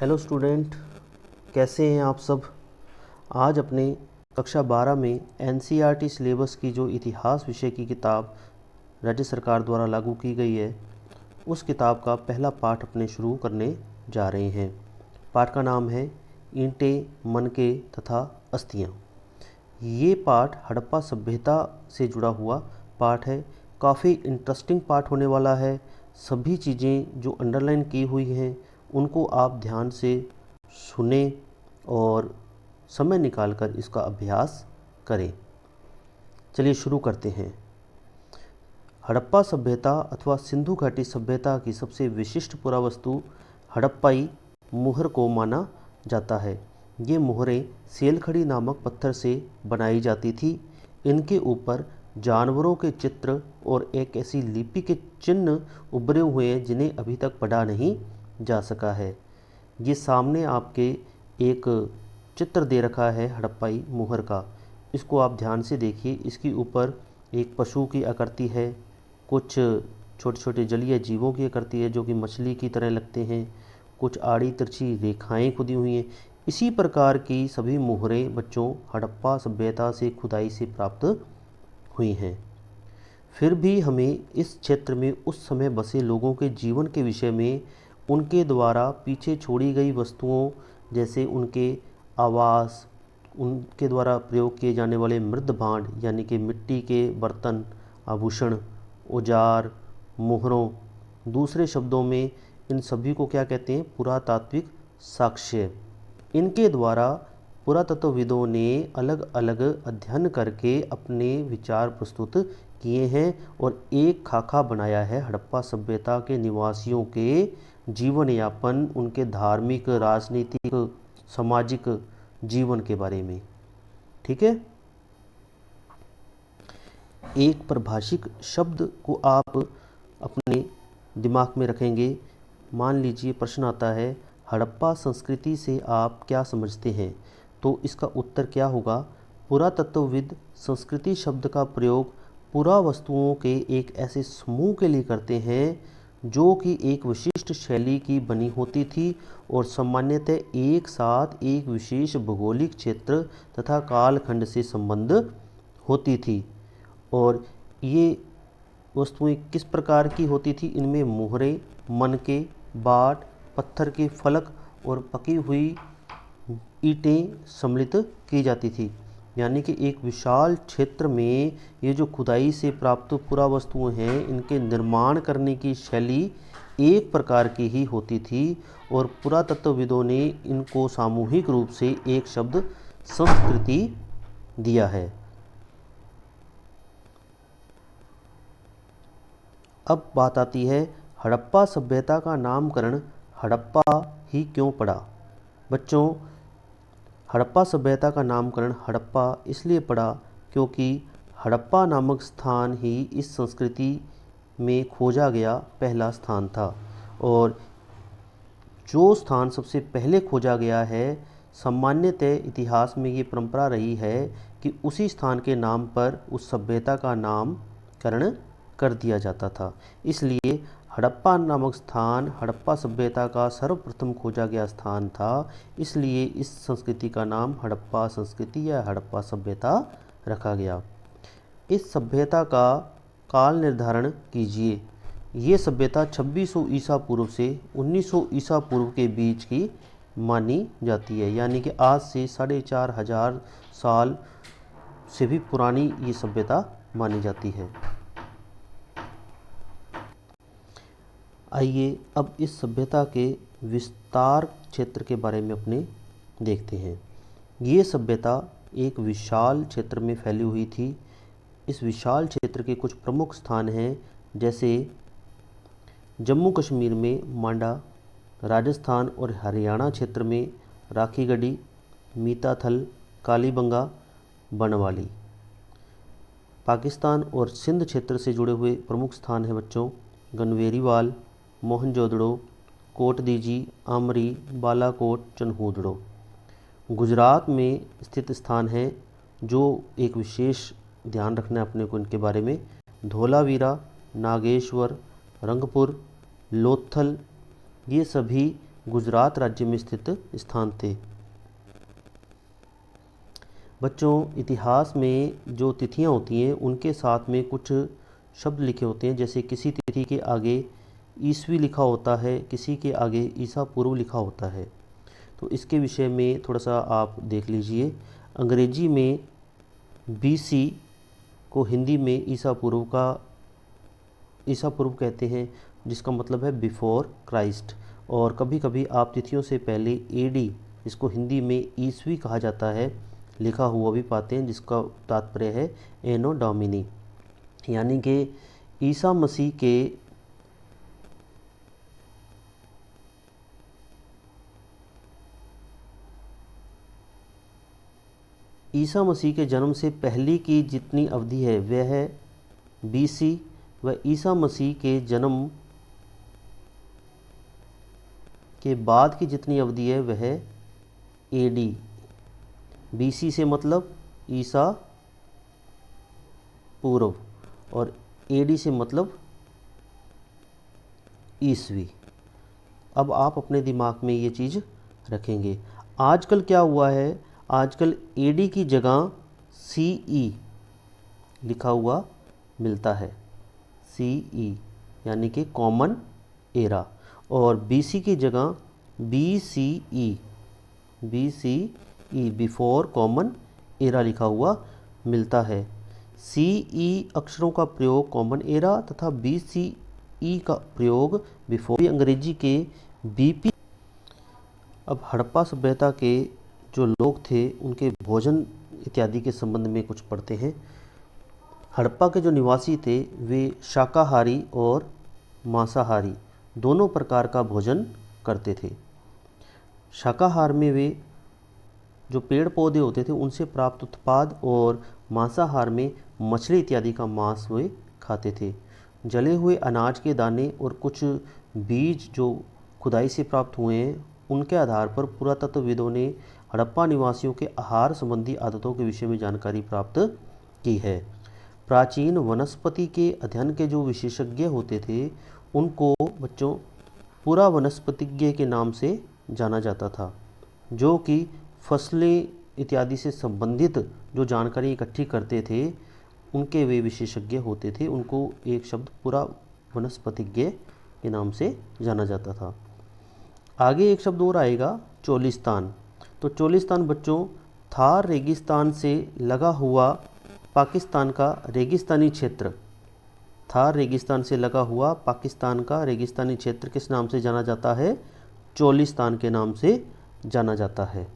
Hello student, कैसे हैं आप सब। आज अपने कक्षा 12 में एनसीईआरटी सिलेबस की जो इतिहास विषय की किताब राज्य सरकार द्वारा लागू की गई है, उस किताब का पहला पाठ अपने शुरू करने जा रहे हैं। पाठ का नाम है ईंटें, मनके तथा अस्थियाँ। ये पाठ हड़प्पा सभ्यता से जुड़ा हुआ पाठ है। काफ़ी इंटरेस्टिंग पाठ होने वाला है। सभी चीज़ें जो अंडरलाइन की हुई हैं उनको आप ध्यान से सुने और समय निकालकर इसका अभ्यास करें। चलिए शुरू करते हैं। हड़प्पा सभ्यता अथवा सिंधु घाटी सभ्यता की सबसे विशिष्ट पुरावस्तु हड़प्पाई मुहर को माना जाता है। ये मुहरें सेलखड़ी नामक पत्थर से बनाई जाती थी। इनके ऊपर जानवरों के चित्र और एक ऐसी लिपि के चिन्ह उभरे हुए हैं जिन्हें अभी तक पढ़ा नहीं जा सका है। ये सामने आपके एक चित्र दे रखा है हड़प्पाई मुहर का। इसको आप ध्यान से देखिए। इसके ऊपर एक पशु की आकृति है, कुछ छोटे छोटे जलीय जीवों की आकृति है जो कि मछली की तरह लगते हैं, कुछ आड़ी तिरछी रेखाएं खुदी हुई हैं। इसी प्रकार की सभी मुहरें बच्चों हड़प्पा सभ्यता से खुदाई से प्राप्त हुई हैं। फिर भी हमें इस क्षेत्र में उस समय बसे लोगों के जीवन के विषय में, उनके द्वारा पीछे छोड़ी गई वस्तुओं जैसे उनके आवास, उनके द्वारा प्रयोग किए जाने वाले मृद भांड यानी कि मिट्टी के बर्तन, आभूषण, औजार, मोहरों, दूसरे शब्दों में इन सभी को क्या कहते हैं? पुरातात्विक साक्ष्य। इनके द्वारा पुरातत्वविदों ने अलग अलग अध्ययन करके अपने विचार प्रस्तुत किए हैं और एक खाका बनाया है हड़प्पा सभ्यता के निवासियों के जीवन यापन, उनके धार्मिक, राजनीतिक, सामाजिक जीवन के बारे में। ठीक है। एक परिभाषिक शब्द को आप अपने दिमाग में रखेंगे। मान लीजिए प्रश्न आता है हड़प्पा संस्कृति से आप क्या समझते हैं, तो इसका उत्तर क्या होगा? पुरातत्वविद संस्कृति शब्द का प्रयोग पुरावस्तुओं के एक ऐसे समूह के लिए करते हैं जो कि एक विशिष्ट शैली की बनी होती थी और सामान्यतः एक साथ एक विशेष भौगोलिक क्षेत्र तथा कालखंड से संबंध होती थी। और ये वस्तुएं किस प्रकार की होती थी? इनमें मुहरें, मनके, बाट, पत्थर के फलक और पकी हुई ईंटें सम्मिलित की जाती थी। यानी कि एक विशाल क्षेत्र में ये जो खुदाई से प्राप्त पुरावस्तुएं हैं, इनके निर्माण करने की शैली एक प्रकार की ही होती थी और पुरातत्वविदों ने इनको सामूहिक रूप से एक शब्द संस्कृति दिया है। अब बात आती है हड़प्पा सभ्यता का नामकरण हड़प्पा ही क्यों पड़ा? बच्चों, हड़प्पा सभ्यता का नामकरण हड़प्पा इसलिए पड़ा क्योंकि हड़प्पा नामक स्थान ही इस संस्कृति में खोजा गया पहला स्थान था। और जो स्थान सबसे पहले खोजा गया है, सामान्यतः इतिहास में ये परंपरा रही है कि उसी स्थान के नाम पर उस सभ्यता का नामकरण कर दिया जाता था। इसलिए हड़प्पा नामक स्थान हड़प्पा सभ्यता का सर्वप्रथम खोजा गया स्थान था। इसलिए इस संस्कृति का नाम हड़प्पा संस्कृति या हड़प्पा सभ्यता रखा गया। इस सभ्यता का काल निर्धारण कीजिए। ये सभ्यता 2600 ईसा पूर्व से 1900 ईसा पूर्व के बीच की मानी जाती है। यानी कि आज से 4500 साल से भी पुरानी ये सभ्यता मानी जाती है। आइए अब इस सभ्यता के विस्तार क्षेत्र के बारे में अपने देखते हैं। ये सभ्यता एक विशाल क्षेत्र में फैली हुई थी। इस विशाल क्षेत्र के कुछ प्रमुख स्थान हैं, जैसे जम्मू कश्मीर में मांडा, राजस्थान और हरियाणा क्षेत्र में राखीगढ़ी, मीताथल, कालीबंगा, बनवाली। पाकिस्तान और सिंध क्षेत्र से जुड़े हुए प्रमुख स्थान हैं बच्चों गनवेरीवाल, मोहनजोदड़ो, कोटदीजी, आमरी, बालाकोट, चनहूदड़ो। गुजरात में स्थित स्थान हैं जो एक विशेष ध्यान रखना है अपने को इनके बारे में। धोलावीरा, नागेश्वर, रंगपुर, लोथल, ये सभी गुजरात राज्य में स्थित स्थान थे। बच्चों, इतिहास में जो तिथियां होती हैं उनके साथ में कुछ शब्द लिखे होते हैं। जैसे किसी तिथि के आगे ईस्वी लिखा होता है, किसी के आगे ईसा पूर्व लिखा होता है। तो इसके विषय में थोड़ा सा आप देख लीजिए। अंग्रेजी में BC को हिंदी में ईसा पूर्व कहते हैं, जिसका मतलब है बिफोर क्राइस्ट। और कभी कभी आप तिथियों से पहले AD, जिसको हिंदी में ईस्वी कहा जाता है, लिखा हुआ भी पाते हैं, जिसका तात्पर्य है एनो डोमिनी, यानी कि ईसा मसीह के जन्म से पहले की जितनी अवधि है वह है BC, व ईसा मसीह के जन्म के बाद की जितनी अवधि है वह है AD। BC से मतलब ईसा पूर्व और AD से मतलब ईस्वी। अब आप अपने दिमाग में ये चीज़ रखेंगे। आजकल क्या हुआ है, आजकल AD की जगह CE लिखा हुआ मिलता है, CE यानी कि कॉमन एरा, और BC की जगह BCE बिफोर कॉमन एरा लिखा हुआ मिलता है। CE अक्षरों का प्रयोग कॉमन एरा तथा BCE का प्रयोग बिफोर अंग्रेजी के BP। अब हड़प्पा सभ्यता के जो लोग थे उनके भोजन इत्यादि के संबंध में कुछ पढ़ते हैं। हड़प्पा के जो निवासी थे वे शाकाहारी और मांसाहारी दोनों प्रकार का भोजन करते थे। शाकाहार में वे जो पेड़ पौधे होते थे उनसे प्राप्त उत्पाद, और मांसाहार में मछली इत्यादि का मांस वे खाते थे। जले हुए अनाज के दाने और कुछ बीज जो खुदाई से प्राप्त हुए हैं, उनके आधार पर पुरातत्वविदों ने हड़प्पा निवासियों के आहार संबंधी आदतों के विषय में जानकारी प्राप्त की है। प्राचीन वनस्पति के अध्ययन के जो विशेषज्ञ होते थे उनको बच्चों पुरा वनस्पतिज्ञ के नाम से जाना जाता था, जो कि फसलें इत्यादि से संबंधित जो जानकारी इकट्ठी करते थे उनके वे विशेषज्ञ होते थे। उनको एक शब्द पुरा वनस्पतिज्ञ के नाम से जाना जाता था। आगे एक शब्द और आएगा, चोलिस्तान। तो चोलिस्तान बच्चों थार रेगिस्तान से लगा हुआ पाकिस्तान का रेगिस्तानी क्षेत्र, थार रेगिस्तान से लगा हुआ पाकिस्तान का रेगिस्तानी क्षेत्र किस नाम से जाना जाता है? चोलिस्तान के नाम से जाना जाता है।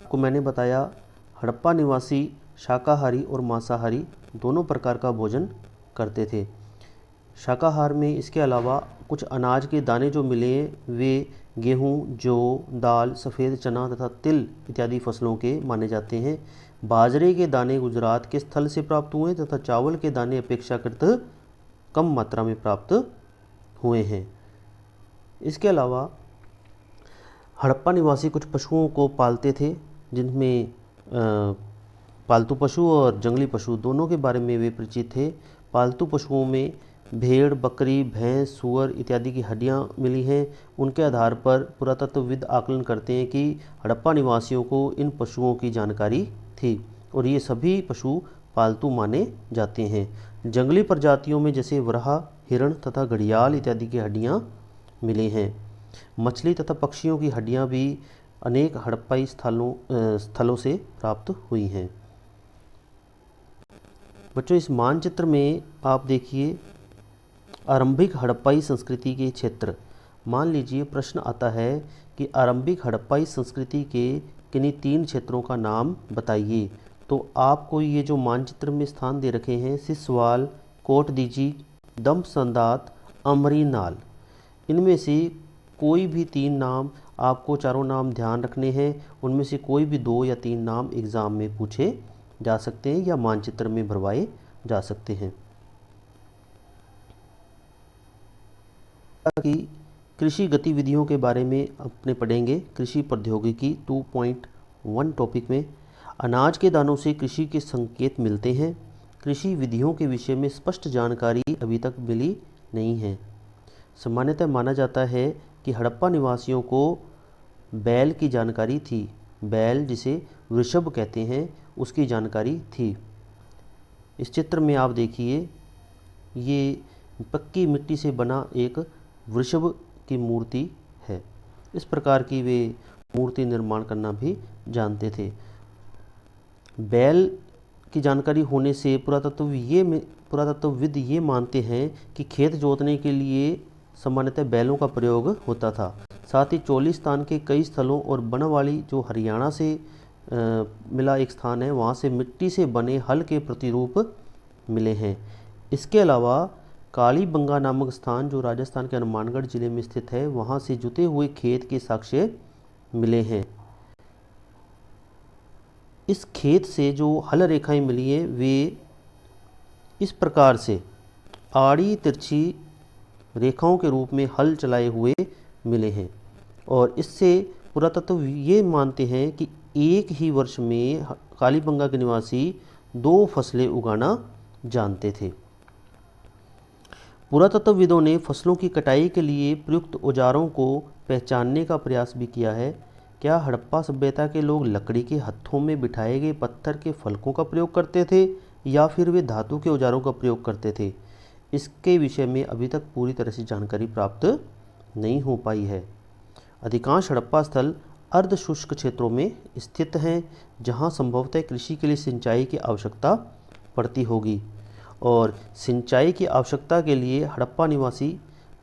को मैंने बताया हड़प्पा निवासी शाकाहारी और मांसाहारी दोनों प्रकार का भोजन करते थे। शाकाहार में इसके अलावा कुछ अनाज के दाने जो मिले वे गेहूं, जौ, दाल, सफ़ेद चना तथा तिल इत्यादि फसलों के माने जाते हैं। बाजरे के दाने गुजरात के स्थल से प्राप्त हुए तथा चावल के दाने अपेक्षाकृत कम मात्रा में प्राप्त हुए हैं। इसके अलावा हड़प्पा निवासी कुछ पशुओं को पालते थे, जिनमें पालतू पशु और जंगली पशु दोनों के बारे में वे परिचित थे। पालतू पशुओं में भेड़, बकरी, भैंस, सूअर इत्यादि की हड्डियां मिली हैं। उनके आधार पर पुरातत्वविद आकलन करते हैं कि हड़प्पा निवासियों को इन पशुओं की जानकारी थी और ये सभी पशु पालतू माने जाते हैं। जंगली प्रजातियों में जैसे वराह, हिरण तथा घड़ियाल इत्यादि की हड्डियां मिली हैं। मछली तथा पक्षियों की हड्डियां भी अनेक हड़प्पाई स्थलों से प्राप्त हुई हैं। बच्चों इस मानचित्र में आप देखिए आरंभिक हड़प्पाई संस्कृति के क्षेत्र। मान लीजिए प्रश्न आता है कि आरंभिक हड़प्पाई संस्कृति के किन्हीं 3 क्षेत्रों का नाम बताइए। तो आपको ये जो मानचित्र में स्थान दे रखे हैं, सिसवाल, कोटदीजी, दम्पसंदात, अमरीनाल, इनमें से कोई भी 3 नाम, आपको चारों नाम ध्यान रखने हैं। उनमें से कोई भी 2 या 3 नाम एग्ज़ाम में पूछे जा सकते हैं या मानचित्र में भरवाए जा सकते हैं। कि कृषि गतिविधियों के बारे में अपने पढ़ेंगे। कृषि प्रौद्योगिकी 2.1 टॉपिक में अनाज के दानों से कृषि के संकेत मिलते हैं। कृषि विधियों के विषय में स्पष्ट जानकारी अभी तक मिली नहीं है। सामान्यतः माना जाता है कि हड़प्पा निवासियों को बैल की जानकारी थी। बैल जिसे वृषभ कहते हैं, उसकी जानकारी थी। इस चित्र में आप देखिए, ये पक्की मिट्टी से बना एक वृषभ की मूर्ति है। इस प्रकार की वे मूर्ति निर्माण करना भी जानते थे। बैल की जानकारी होने से पुरातत्वविद ये मानते हैं कि खेत जोतने के लिए सामान्यतः बैलों का प्रयोग होता था। साथ ही चोलिस्तान के कई स्थलों और बनवाली जो हरियाणा से मिला एक स्थान है, वहाँ से मिट्टी से बने हल के प्रतिरूप मिले हैं। इसके अलावा कालीबंगा नामक स्थान जो राजस्थान के हनुमानगढ़ जिले में स्थित है, वहाँ से जुते हुए खेत के साक्ष्य मिले हैं। इस खेत से जो हल रेखाएं मिली हैं वे इस प्रकार से आड़ी तिरछी रेखाओं के रूप में हल चलाए हुए मिले हैं, और इससे पुरातत्व ये मानते हैं कि एक ही वर्ष में कालीबंगा के निवासी 2 फसलें उगाना जानते थे। पुरातत्वविदों ने फसलों की कटाई के लिए प्रयुक्त औजारों को पहचानने का प्रयास भी किया है। क्या हड़प्पा सभ्यता के लोग लकड़ी के हत्थों में बिठाए गए पत्थर के फलकों का प्रयोग करते थे या फिर वे धातु के औजारों का प्रयोग करते थे? इसके विषय में अभी तक पूरी तरह से जानकारी प्राप्त नहीं हो पाई है। अधिकांश हड़प्पा स्थल अर्ध शुष्क क्षेत्रों में स्थित हैं, जहां संभवतः कृषि के लिए सिंचाई की आवश्यकता पड़ती होगी, और सिंचाई की आवश्यकता के लिए हड़प्पा निवासी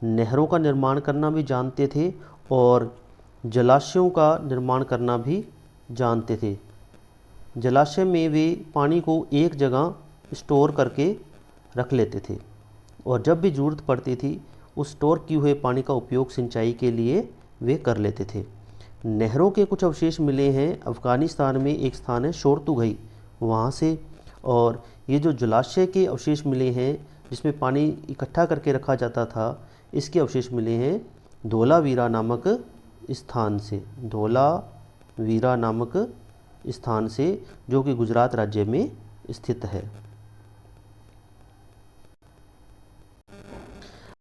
नहरों का निर्माण करना भी जानते थे और जलाशयों का निर्माण करना भी जानते थे। जलाशय में वे पानी को एक जगह स्टोर करके रख लेते थे, और जब भी ज़रूरत पड़ती थी उस स्टोर किए हुए पानी का उपयोग सिंचाई के लिए वे कर लेते थे। नहरों के कुछ अवशेष मिले हैं। अफ़गानिस्तान में एक स्थान है शोरतुगई, वहाँ से, और ये जो जलाशय के अवशेष मिले हैं जिसमें पानी इकट्ठा करके रखा जाता था, इसके अवशेष मिले हैं धोलावीरा नामक स्थान से। धोलावीरा नामक स्थान से, जो कि गुजरात राज्य में स्थित है।